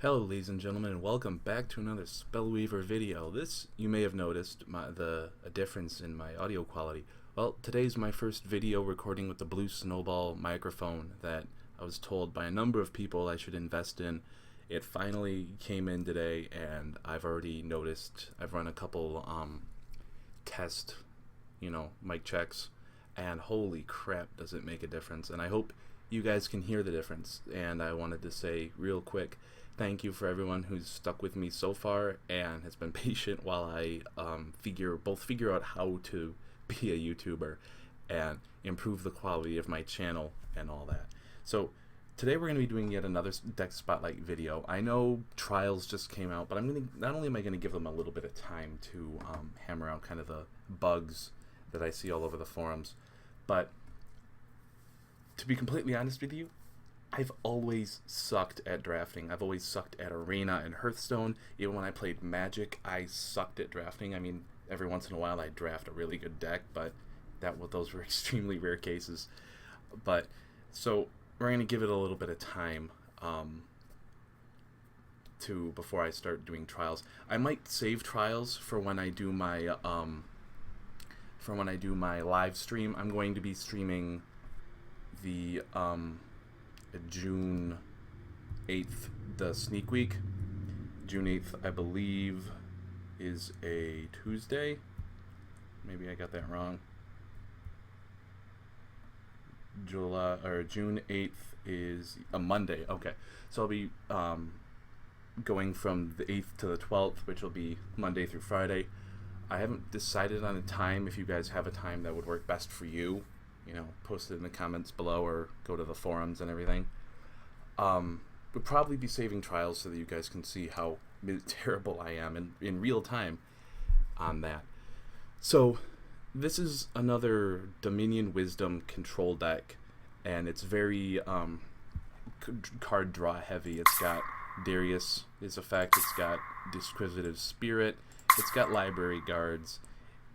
Hello ladies and gentlemen, and welcome back to another Spellweaver video. This, you may have noticed, a difference in my audio quality. Well, today's my first video recording with the Blue Snowball Microphone that I was told by a number of people I should invest in. It finally came in today, and I've already noticed, I've run a couple test, mic checks, and holy crap does it make a difference. And I hope you guys can hear the difference. And I wanted to say real quick, thank you for everyone who's stuck with me so far and has been patient while I figure out how to be a YouTuber and improve the quality of my channel and all that. So today we're going to be doing yet another deck spotlight video. I know trials just came out, but not only am I going to give them a little bit of time to hammer out kind of the bugs that I see all over the forums, but to be completely honest with you, I've always sucked at drafting. I've always sucked at Arena and Hearthstone. Even when I played Magic, I sucked at drafting. I mean, every once in a while I'd draft a really good deck, but those were extremely rare cases. But so we're gonna give it a little bit of time before I start doing trials. I might save trials for when I do my live stream. I'm going to be streaming the June 8th, the sneak week. June 8th, I believe, is a Tuesday. Maybe I got that wrong. June 8th is a Monday. Okay, so I'll be going from the 8th to the 12th, which will be Monday through Friday. I haven't decided on a time. If you guys have a time that would work best for you, post it in the comments below or go to the forums and everything. We'll probably be saving trials so that you guys can see how terrible I am in real time on that. So this is another Dominion Wisdom control deck, and it's very card draw heavy. It's got Darius' effect, it's got Disquisitive Spirit, it's got Library Guards,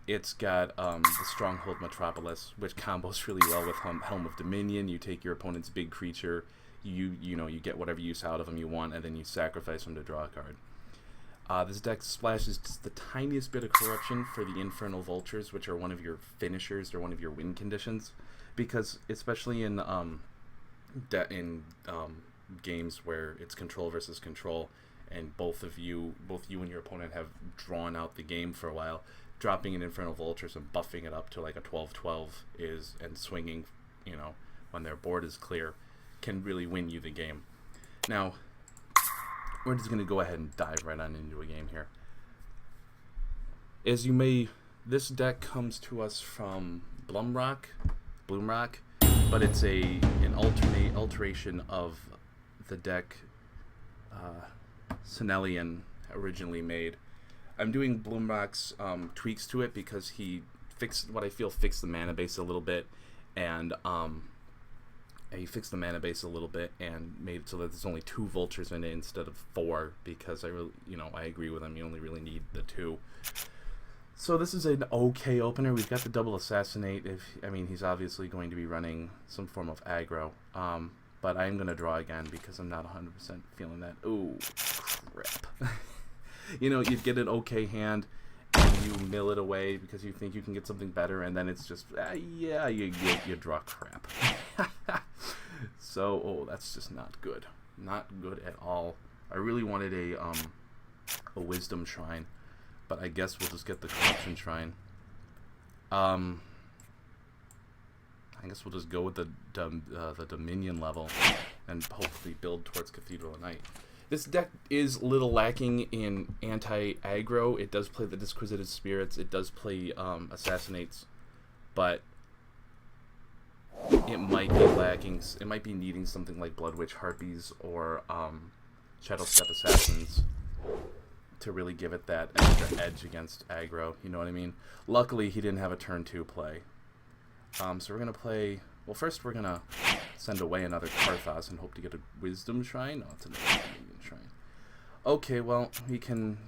it's got the Stronghold Metropolis, which combos really well with Helm of Dominion. You take your opponent's big creature, you get whatever use out of them you want, and then you sacrifice them to draw a card. This deck splashes just the tiniest bit of corruption for the Infernal Vultures, which are one of your finishers. They're one of your win conditions, because especially in games where it's control versus control, and both you and your opponent have drawn out the game for a while, dropping an Infernal Vultures and buffing it up to like a 12/12 and swinging, when their board is clear, can really win you the game. Now, we're just going to go ahead and dive right on into a game here. This deck comes to us from Blumroch, but it's an alteration of the deck Sonneillon originally made. I'm doing Blumroch's tweaks to it because he fixed the mana base a little bit, and made it so that there's only 2 vultures in it instead of 4, because I agree with him. You only really need the 2. So this is an okay opener. We've got the double assassinate. He's obviously going to be running some form of aggro, but I'm going to draw again because I'm not 100% feeling that. Ooh, crap. You get an okay hand and you mill it away because you think you can get something better, and then it's just you draw crap. So that's just not good at all. I really wanted a Wisdom Shrine, but I guess we'll just get the Corruption Shrine. I guess we'll just go with the Dominion level and hopefully build towards Cathedral of Night. This deck is a little lacking in anti-aggro. It does play the Disquisitive Spirits. It does play Assassinates, but it might be lacking. It might be needing something like Bloodwitch Harpies or Shadowstep Assassins to really give it that extra edge against aggro. You know what I mean? Luckily, he didn't have a turn 2 play. So we're going to play... Well, first we're going to send away another Karthos and hope to get a Wisdom Shrine. Oh, it's another Dominion Shrine. Okay, well, we can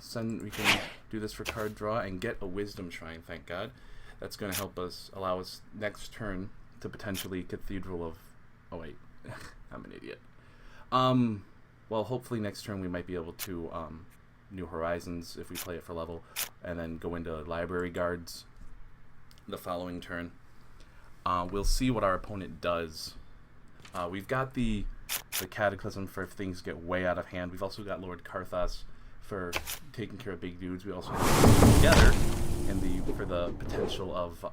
do this for card draw and get a Wisdom Shrine, thank God. That's going to allow us next turn to potentially Cathedral of... Oh, wait. I'm an idiot. well, hopefully next turn we might be able to New Horizons if we play it for level, and then go into Library Guards the following turn. We'll see what our opponent does. We've got the Cataclysm for if things get way out of hand. We've also got Lord Karthos for taking care of big dudes. We also have together for the potential of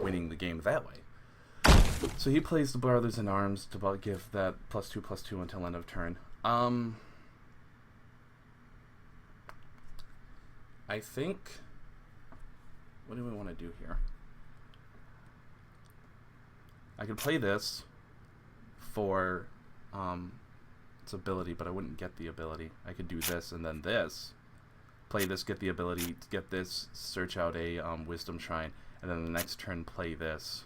winning the game that way. So he plays the Brothers in Arms to give that +2/+2 until end of turn. I think, what do we want to do here? I could play this for its ability, but I wouldn't get the ability. I could do this and then this. Play this, get the ability, get this, search out a Wisdom Shrine, and then the next turn play this.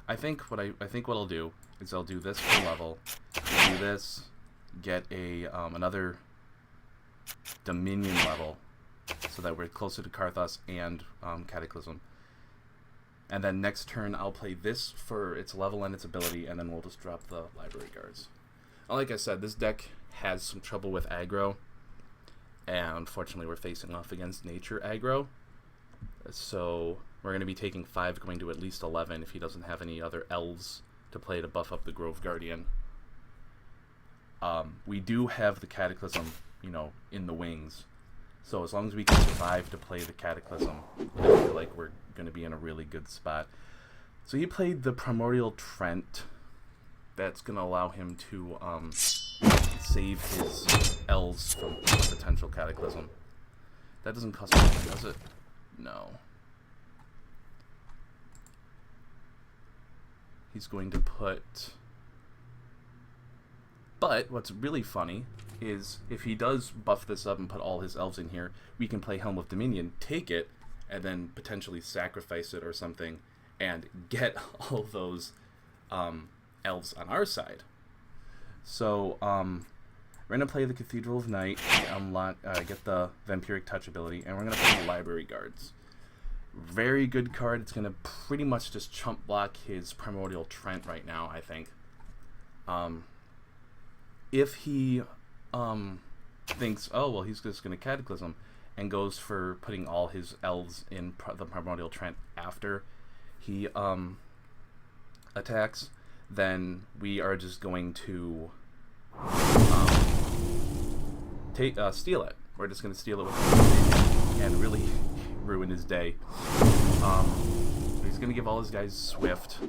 I think what I'll do is I'll do this for level, do this, get a another Dominion level, so that we're closer to Karthos and Cataclysm. And then next turn I'll play this for its level and its ability, and then we'll just drop the Library Guards. Like I said, this deck has some trouble with aggro, and unfortunately we're facing off against nature aggro. So we're going to be taking 5, going to at least 11 if he doesn't have any other elves to play to buff up the Grove Guardian. We do have the Cataclysm, you know, in the wings. So as long as we can survive to play the Cataclysm, I feel like we're going to be in a really good spot. So he played the Primordial Trent. That's going to allow him to save his elves from potential Cataclysm. That doesn't cost anything, does it? No. He's going to put... But what's really funny is if he does buff this up and put all his elves in here, we can play Helm of Dominion, take it, and then potentially sacrifice it or something, and get all those elves on our side. So we're going to play the Cathedral of Night, get the Vampiric Touch ability, and we're going to play the Library Guards. Very good card. It's going to pretty much just chump block his Primordial Trent right now, I think. If he thinks, oh, well, he's just going to Cataclysm, and goes for putting all his elves in the Primordial Trent after he attacks, then we are just going to steal it. We're just going to steal it with him and really ruin his day. He's going to give all his guys Swift,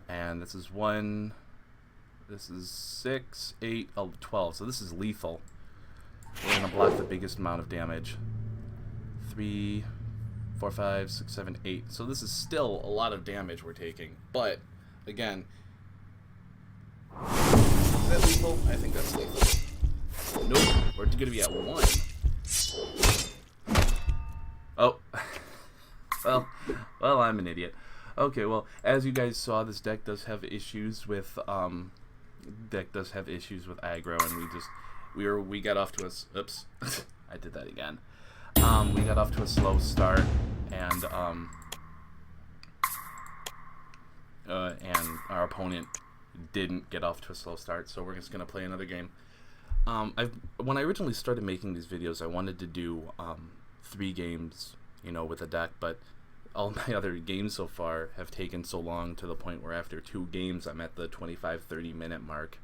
and this is 1... This is 6, 8, 12. So this is lethal. We're going to block the biggest amount of damage. 3, 4, 5, 6, 7, 8. So this is still a lot of damage we're taking. But, again, is that lethal? I think that's lethal. Nope. We're going to be at 1. Oh. Well, I'm an idiot. Okay, well, as you guys saw, this deck does have issues with aggro, and we got off to a oops. I did that again. We got off to a slow start, and our opponent didn't get off to a slow start, so we're just gonna play another game. When I originally started making these videos, I wanted to do 3 games, you know, with a deck, but all my other games so far have taken so long to the point where after 2 games I'm at the 25-30 minute mark,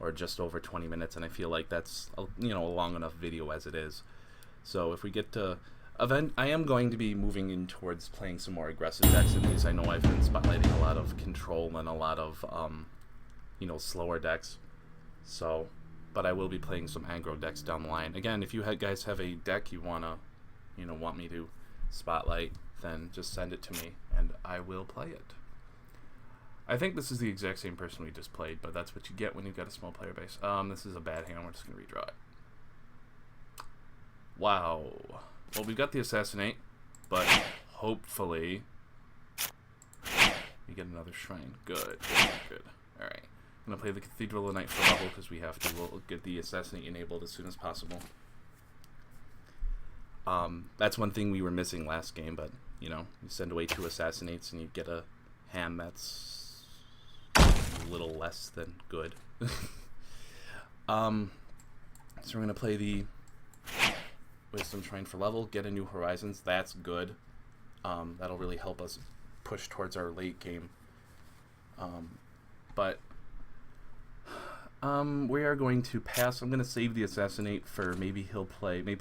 or just over 20 minutes, and I feel like that's a long enough video as it is. So if we get to event, I am going to be moving in towards playing some more aggressive decks in these. I know I've been spotlighting a lot of control and a lot of slower decks. So, but I will be playing some aggro decks down the line. Again, if you guys have a deck you want me to spotlight, then just send it to me and I will play it. I think this is the exact same person we just played, but that's what you get when you've got a small player base. This is a bad hand. We're just going to redraw it. Wow. Well, we've got the Assassinate, but hopefully we get another Shrine. Good. Alright. I'm going to play the Cathedral of Night for level because we have to. We'll get the Assassinate enabled as soon as possible. That's one thing we were missing last game, but, you know, you send away 2 assassinates and you get a hand that's a little less than good. So we're going to play the Wisdom Shrine for level, get a New Horizons. That's good. That'll really help us push towards our late game. We are going to pass. I'm going to save the Assassinate for maybe he'll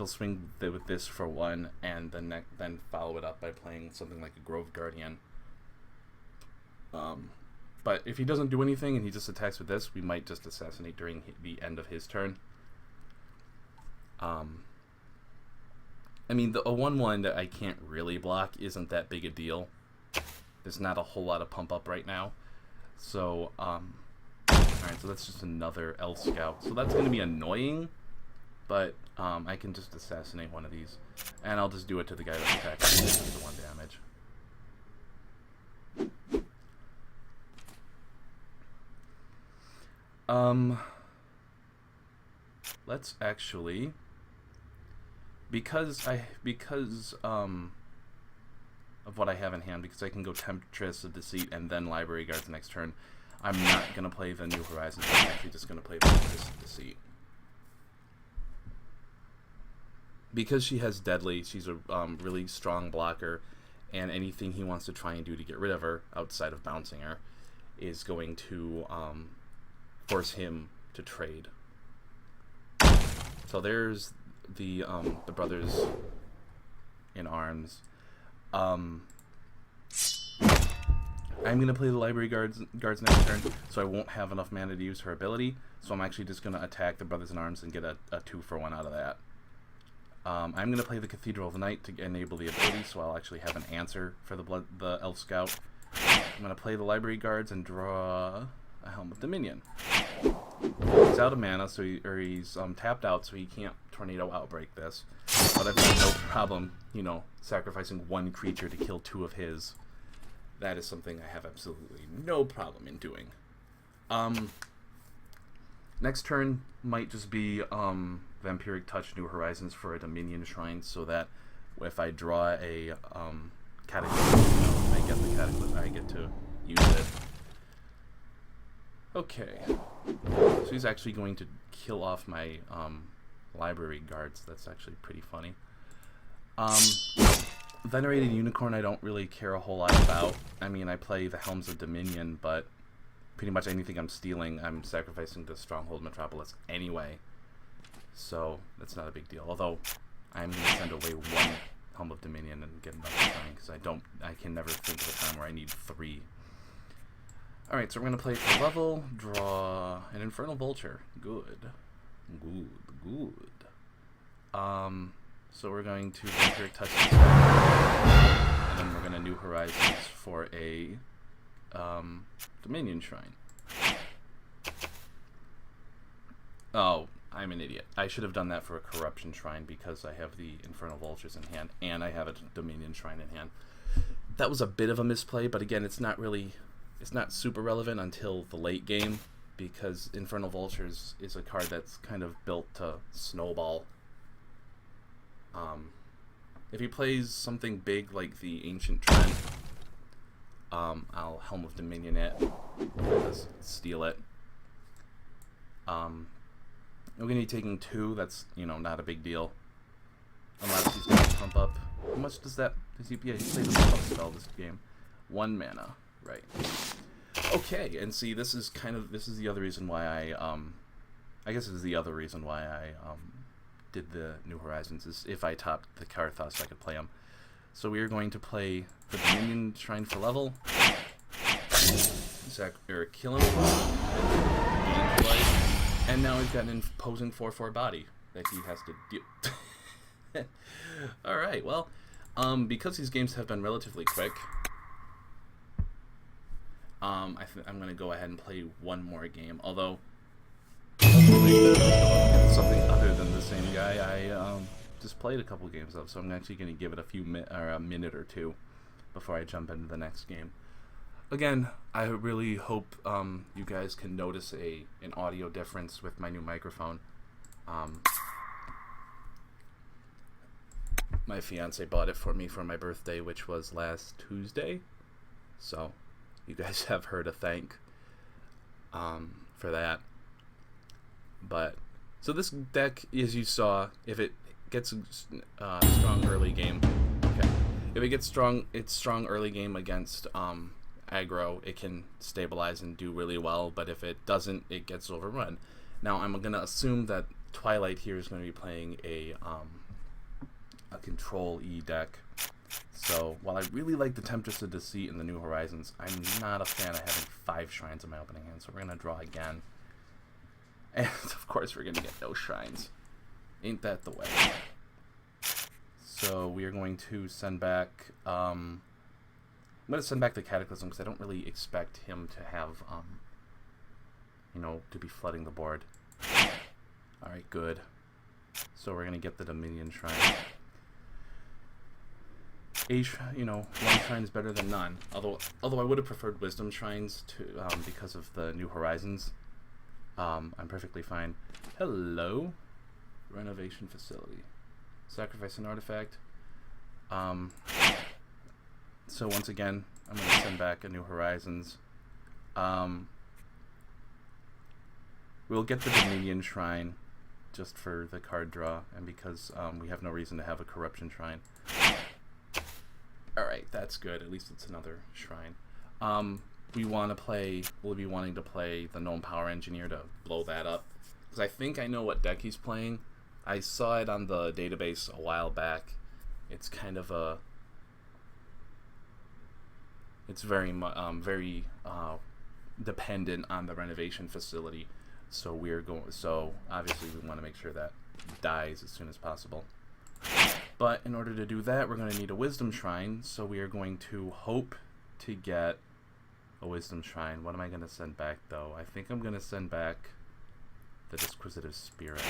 swing with this for 1, and then follow it up by playing something like a Grove Guardian. But if he doesn't do anything and he just attacks with this, we might just Assassinate during the end of his turn. I mean, a 1/1 that I can't really block isn't that big a deal. There's not a whole lot of pump up right now. So, alright, so that's just another Elf Scout. So that's going to be annoying, but I can just assassinate one of these. And I'll just do it to the guy that's attacking me for the 1 damage. Let's actually, because of what I have in hand, because I can go Temptress of Deceit and then Library Guards next turn, I'm not going to play the New Horizons. I'm actually just going to play Temptress of Deceit. Because she has Deadly, she's a really strong blocker, and anything he wants to try and do to get rid of her, outside of bouncing her, is going to force him to trade. So there's the brothers in arms. I'm going to play the Library Guards next turn, so I won't have enough mana to use her ability, so I'm actually just going to attack the Brothers in Arms and get a 2-for-1 out of that. I'm going to play the Cathedral of the Night to enable the ability, so I'll actually have an answer for the Elf Scout. I'm going to play the Library Guards and draw a Helm of Dominion. He's out of mana, so he's tapped out, so he can't Tornado Outbreak this. But I've got no problem, you know, sacrificing 1 creature to kill 2 of his. That is something I have absolutely no problem in doing. Next turn might just be Vampiric Touch, New Horizons for a Dominion Shrine, so that if I draw a Cataclysm, you know, I get the Cataclysm, I get to use it. Okay, so he's actually going to kill off my Library Guards. That's actually pretty funny. Venerated Unicorn I don't really care a whole lot about. I mean, I play the Helms of Dominion, but pretty much anything I'm stealing, I'm sacrificing to Stronghold Metropolis anyway. So, that's not a big deal. Although, I'm going to send away 1 Helm of Dominion and get another Shrine, because I can never think of a time where I need 3. Alright, so we're going to play for level, draw an Infernal Vulture. Good. So we're going to Vampiric Touch this turn, and then we're going to New Horizons for a Dominion Shrine. Oh, I'm an idiot. I should have done that for a Corruption Shrine because I have the Infernal Vultures in hand, and I have a Dominion Shrine in hand. That was a bit of a misplay, but again, it's not super relevant until the late game, because Infernal Vultures is a card that's kind of built to snowball. If he plays something big like the Ancient Trent, I'll Helm of Dominion it, just steal it. We're going to be taking 2, that's, you know, not a big deal. Unless he's going to pump up. How much does that, he plays a pump up spell this game. 1 mana, right. Okay, and see, this is the other reason why I guess this is the other reason why I did the New Horizons, is if I topped the Karthos I could play them. So we are going to play the Dominion Shrine for level, kill him, gain life, and now he's got an imposing 4/4 body that he has to deal. Alright, well, because these games have been relatively quick, I'm going to go ahead and play 1 more game, although something other than the same guy I just played a couple games of, so I'm actually going to give it a minute or 2 before I jump into the next game. Again, I really hope you guys can notice an audio difference with my new microphone. My fiance bought it for me for my birthday, which was last Tuesday. So, you guys have her to thank for that. But, so this deck, as you saw, if it gets strong early game, okay. If it gets strong early game against aggro, it can stabilize and do really well, but if it doesn't, it gets overrun. Now, I'm going to assume that Twilight here is going to be playing a Control E deck. So, while I really like the Temptress of Deceit in the New Horizons, I'm not a fan of having 5 shrines in my opening hand, so we're going to draw again. And, of course, we're going to get no shrines. Ain't that the way? So, we are going to send back... I'm going to send back the Cataclysm, because I don't really expect him to have, you know, to be flooding the board. Alright, good. So, we're going to get the Dominion Shrine. You know, one shrine is better than none. Although I would have preferred Wisdom Shrines to because of the New Horizons. I'm perfectly fine. Hello, Renovation Facility. Sacrifice an artifact. So once again, I'm going to send back a New Horizons. We'll get the Dominion Shrine just for the card draw, and because we have no reason to have a Corruption Shrine. Alright, that's good. At least it's another shrine. We'll be wanting to play the Gnome Power Engineer to blow that up. Because I think I know what deck he's playing. I saw it on the database a while back. It's kind of a... It's very dependent on the Renovation Facility. So obviously we want to make sure that dies as soon as possible. But in order to do that, we're going to need a Wisdom Shrine, so we are going to hope to get a Wisdom Shrine. What am I going to send back, though? I think I'm going to send back the Disquisitive Spirit.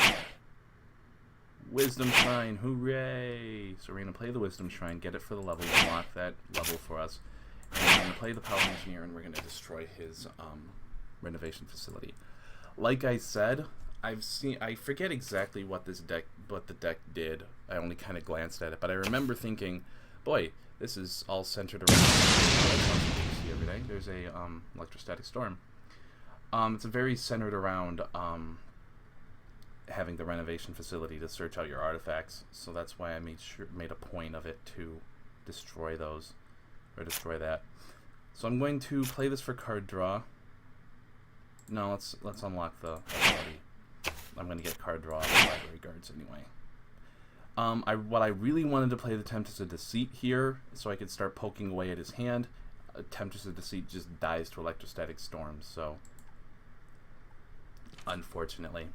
Wisdom Shrine, hooray! So we're going to play the Wisdom Shrine, get it for the level, unlock that level for us, and we're going to play the Power Engineer, and we're going to destroy his Renovation Facility. Like I said, I forget exactly what the deck did. I only kind of glanced at it, but I remember thinking, boy, this is all centered around see every day. There's a Electrostatic Storm. It's very centered around having the Renovation Facility to search out your artifacts, so that's why I made a point of it to destroy those, or destroy that. So I'm going to play this for card draw. No, let's unlock the ability. I'm going to get card draw off the Library Guards anyway. What I really wanted to play the Temptress of Deceit here, so I could start poking away at his hand. Temptress of Deceit just dies to Electrostatic Storm, so unfortunately.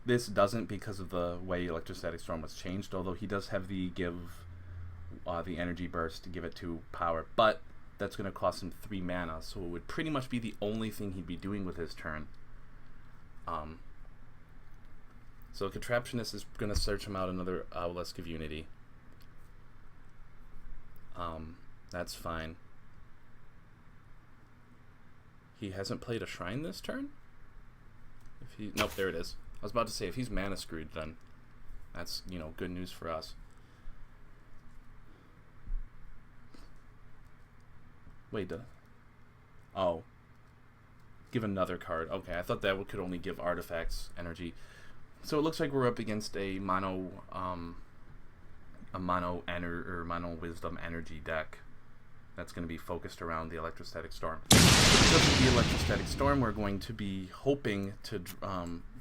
This doesn't because of the way Electrostatic Storm was changed, although he does have the the energy burst to give it to power, but that's going to cost him 3 mana, so it would pretty much be the only thing he'd be doing with his turn. So Contraptionist is going to search him out another Obelisk of Unity. That's fine. He hasn't played a Shrine this turn? Nope, there it is. I was about to say, if he's mana screwed, then that's, you know, good news for us. Wait, oh. Give another card. Okay, I thought that could only give artifacts energy. So it looks like we're up against a mono wisdom energy deck that's going to be focused around the Electrostatic Storm. Because of the Electrostatic Storm, we're going to be hoping to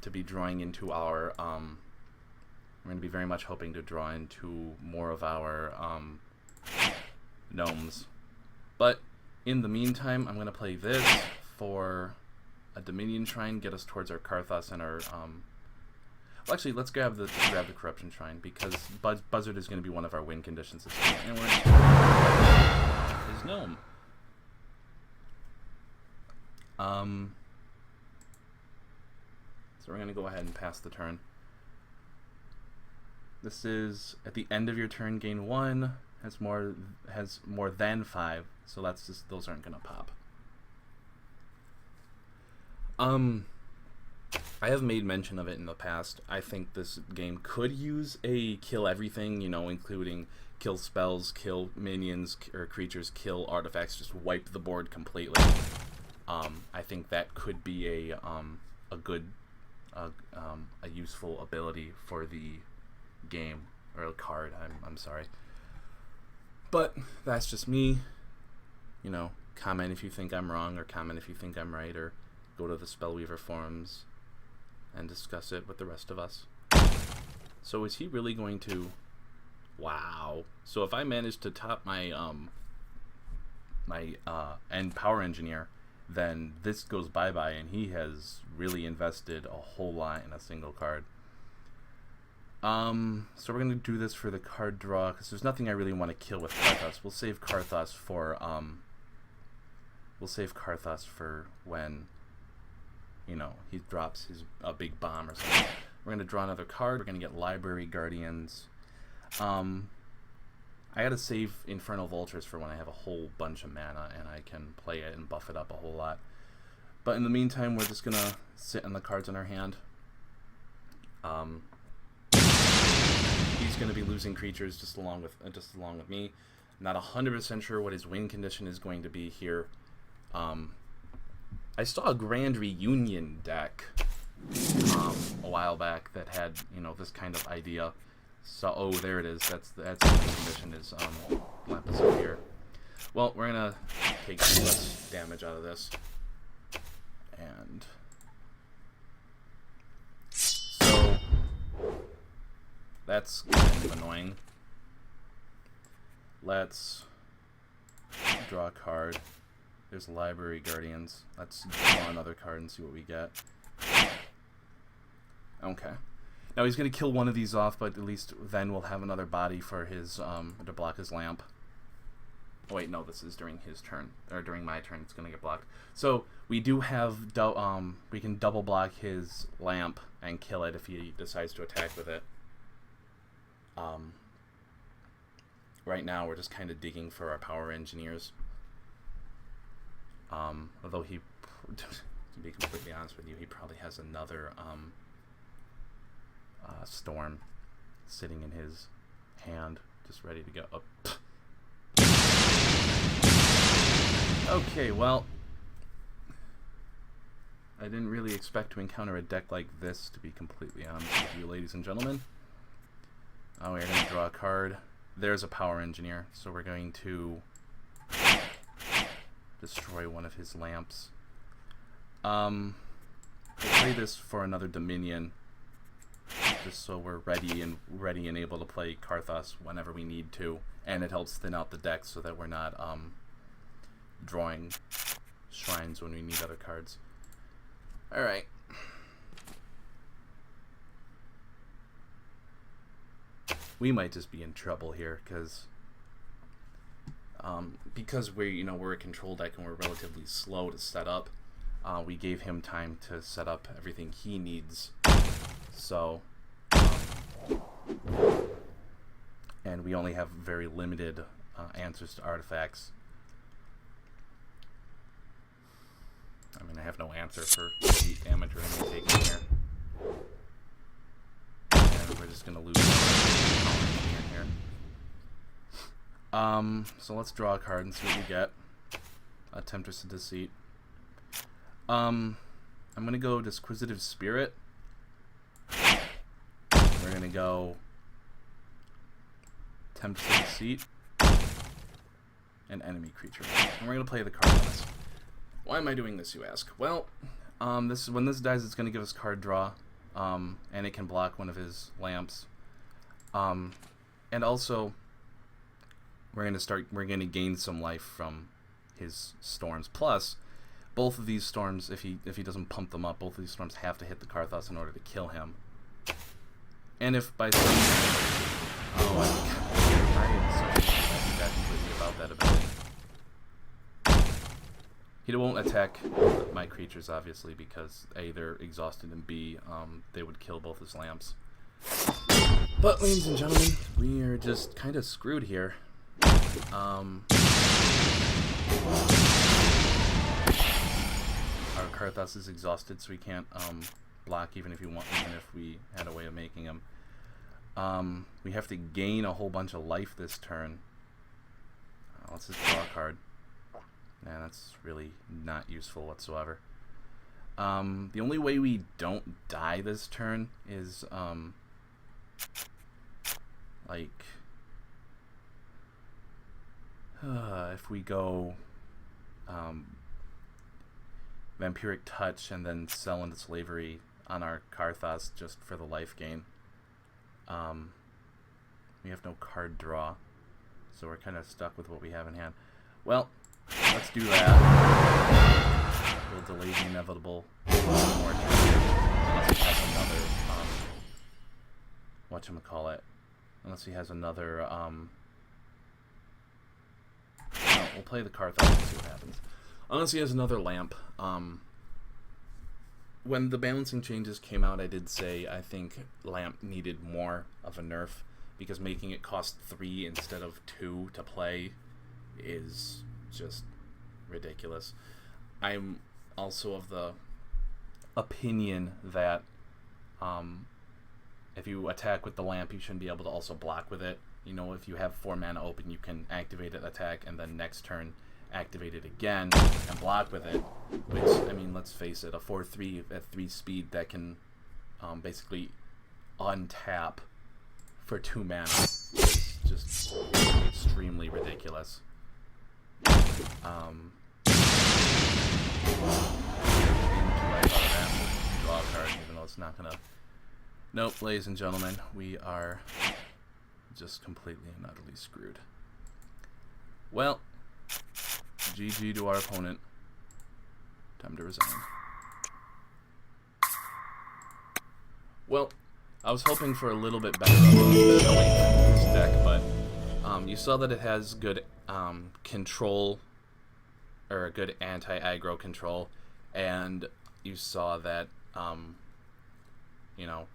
be drawing into our we're going to be very much hoping to draw into more of our gnomes. But in the meantime, I'm going to play this for a Dominion Shrine, get us towards our Karthos and our well, actually, let's grab the Corruption Shrine, because Buzzard is going to be one of our win conditions this game. And we're going to his gnome. So we're going to go ahead and pass the turn. This is at the end of your turn, gain 1, has more than 5, so that's just, those aren't going to pop. I have made mention of it in the past. I think this game could use a kill everything, you know, including kill spells, kill minions or creatures, kill artifacts, just wipe the board completely. I think that could be a good, a useful ability for the game, or a card. I'm sorry, but that's just me. You know, comment if you think I'm wrong, or comment if you think I'm right, or go to the Spellweaver forums and discuss it with the rest of us. So is he really going to... Wow. So if I manage to top my end power engineer, then this goes bye-bye, and he has really invested a whole lot in a single card. So we're going to do this for the card draw, because there's nothing I really want to kill with Karthus. We'll save Karthus for when, you know, he drops a big bomb or something. We're going to draw another card. We're going to get Library Guardians. I gotta save Infernal Vultures for when I have a whole bunch of mana and I can play it and buff it up a whole lot. But in the meantime, we're just gonna sit on the cards in our hand. He's gonna be losing creatures just along with me. Not 100% sure what his win condition is going to be here. I saw a Grand Reunion deck a while back that had, you know, this kind of idea. So, oh, there it is. That's the win condition is Lapis up here. Well, we're gonna take less damage out of this, and so that's kind of annoying. Let's draw a card. There's Library Guardians. Let's draw another card and see what we get. Okay. Now he's going to kill one of these off, but at least then we'll have another body for his, to block his lamp. Oh, wait, no, this is during his turn, or during my turn, it's going to get blocked. So we do have, we can double block his lamp and kill it if he decides to attack with it. Right now we're just kind of digging for our power engineers. Although he, to be completely honest with you, he probably has another, storm sitting in his hand, just ready to go up. Okay, well, I didn't really expect to encounter a deck like this, to be completely honest with you, ladies and gentlemen. Oh, we're going to draw a card. There's a power engineer, so we're going to destroy one of his lamps. We'll play this for another Dominion, just so we're ready and able to play Karthus whenever we need to, and it helps thin out the deck so that we're not drawing shrines when we need other cards. Alright. We might just be in trouble here, because we're a control deck and we're relatively slow to set up. We gave him time to set up everything he needs. So, and we only have very limited answers to artifacts. I mean, I have no answer for 8 damage we're going to take in here. And we're just going to lose in here. So let's draw a card and see what we get. A Temptress of Deceit. I'm going to go Disquisitive Spirit. We're going to go Temptress of Deceit. And Enemy Creature. And we're going to play the card list. Why am I doing this, you ask? Well, when this dies, it's going to give us card draw, and it can block one of his lamps. And also, we're going to gain some life from his storms. Plus, both of these storms, if he doesn't pump them up, both of these storms have to hit the Karthus in order to kill him. And if by some... Oh, I am such a completely about that ability. He won't attack my creatures, obviously, because A, they're exhausted, and B, they would kill both his lamps. But, ladies and gentlemen, we are just kind of screwed here. Our Karthus is exhausted, so we can't block even if we had a way of making them. We have to gain a whole bunch of life this turn. Let's just draw a card. Nah, that's really not useful whatsoever. The only way we don't die this turn is like if we go Vampiric Touch and then sell into slavery on our Karthos just for the life gain. We have no card draw, so we're kind of stuck with what we have in hand. Well, let's do that. We'll delay the inevitable more turns, unless he has another whatchamacallit. Unless he has another no, we'll play the Karthos and see what happens. Unless he has another lamp. When the balancing changes came out, I did say I think lamp needed more of a nerf, because making it cost 3 instead of 2 to play is just ridiculous. I'm also of the opinion that if you attack with the lamp, you shouldn't be able to also block with it. You know, if you have 4 mana open, you can activate it, attack, and then next turn activate it again and block with it. Which, I mean, let's face it, a 4/3 at 3 speed that can basically untap for 2 mana is just extremely ridiculous. Draw a card, even though it's not gonna. Nope, ladies and gentlemen, we are just completely and utterly screwed. Well, GG to our opponent. Time to resign. Well, I was hoping for a little bit better of a showing from this deck, but you saw that it has good control, or a good anti-aggro control, and you saw that you know,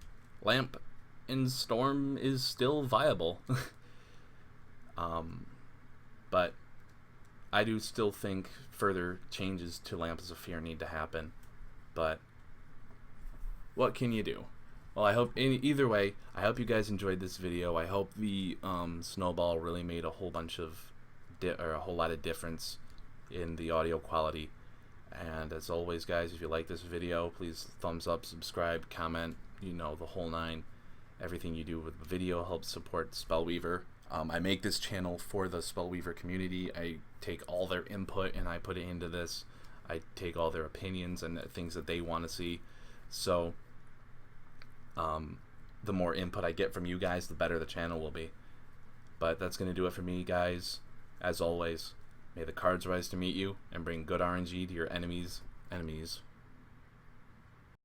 Lamp in Storm is still viable. But I do still think further changes to Lamp as a Fear need to happen. But what can you do? Well, I hope, either way, I hope you guys enjoyed this video. I hope the Snowball really made a whole bunch of, or a whole lot of difference in the audio quality. And as always, guys, if you like this video, please thumbs up, subscribe, comment, you know, the whole nine. Everything you do with the video helps support Spellweaver. I make this channel for the Spellweaver community. I take all their input and I put it into this. I take all their opinions and things that they want to see. So the more input I get from you guys, the better the channel will be. But that's going to do it for me, guys. As always, may the cards rise to meet you and bring good RNG to your enemies' enemies.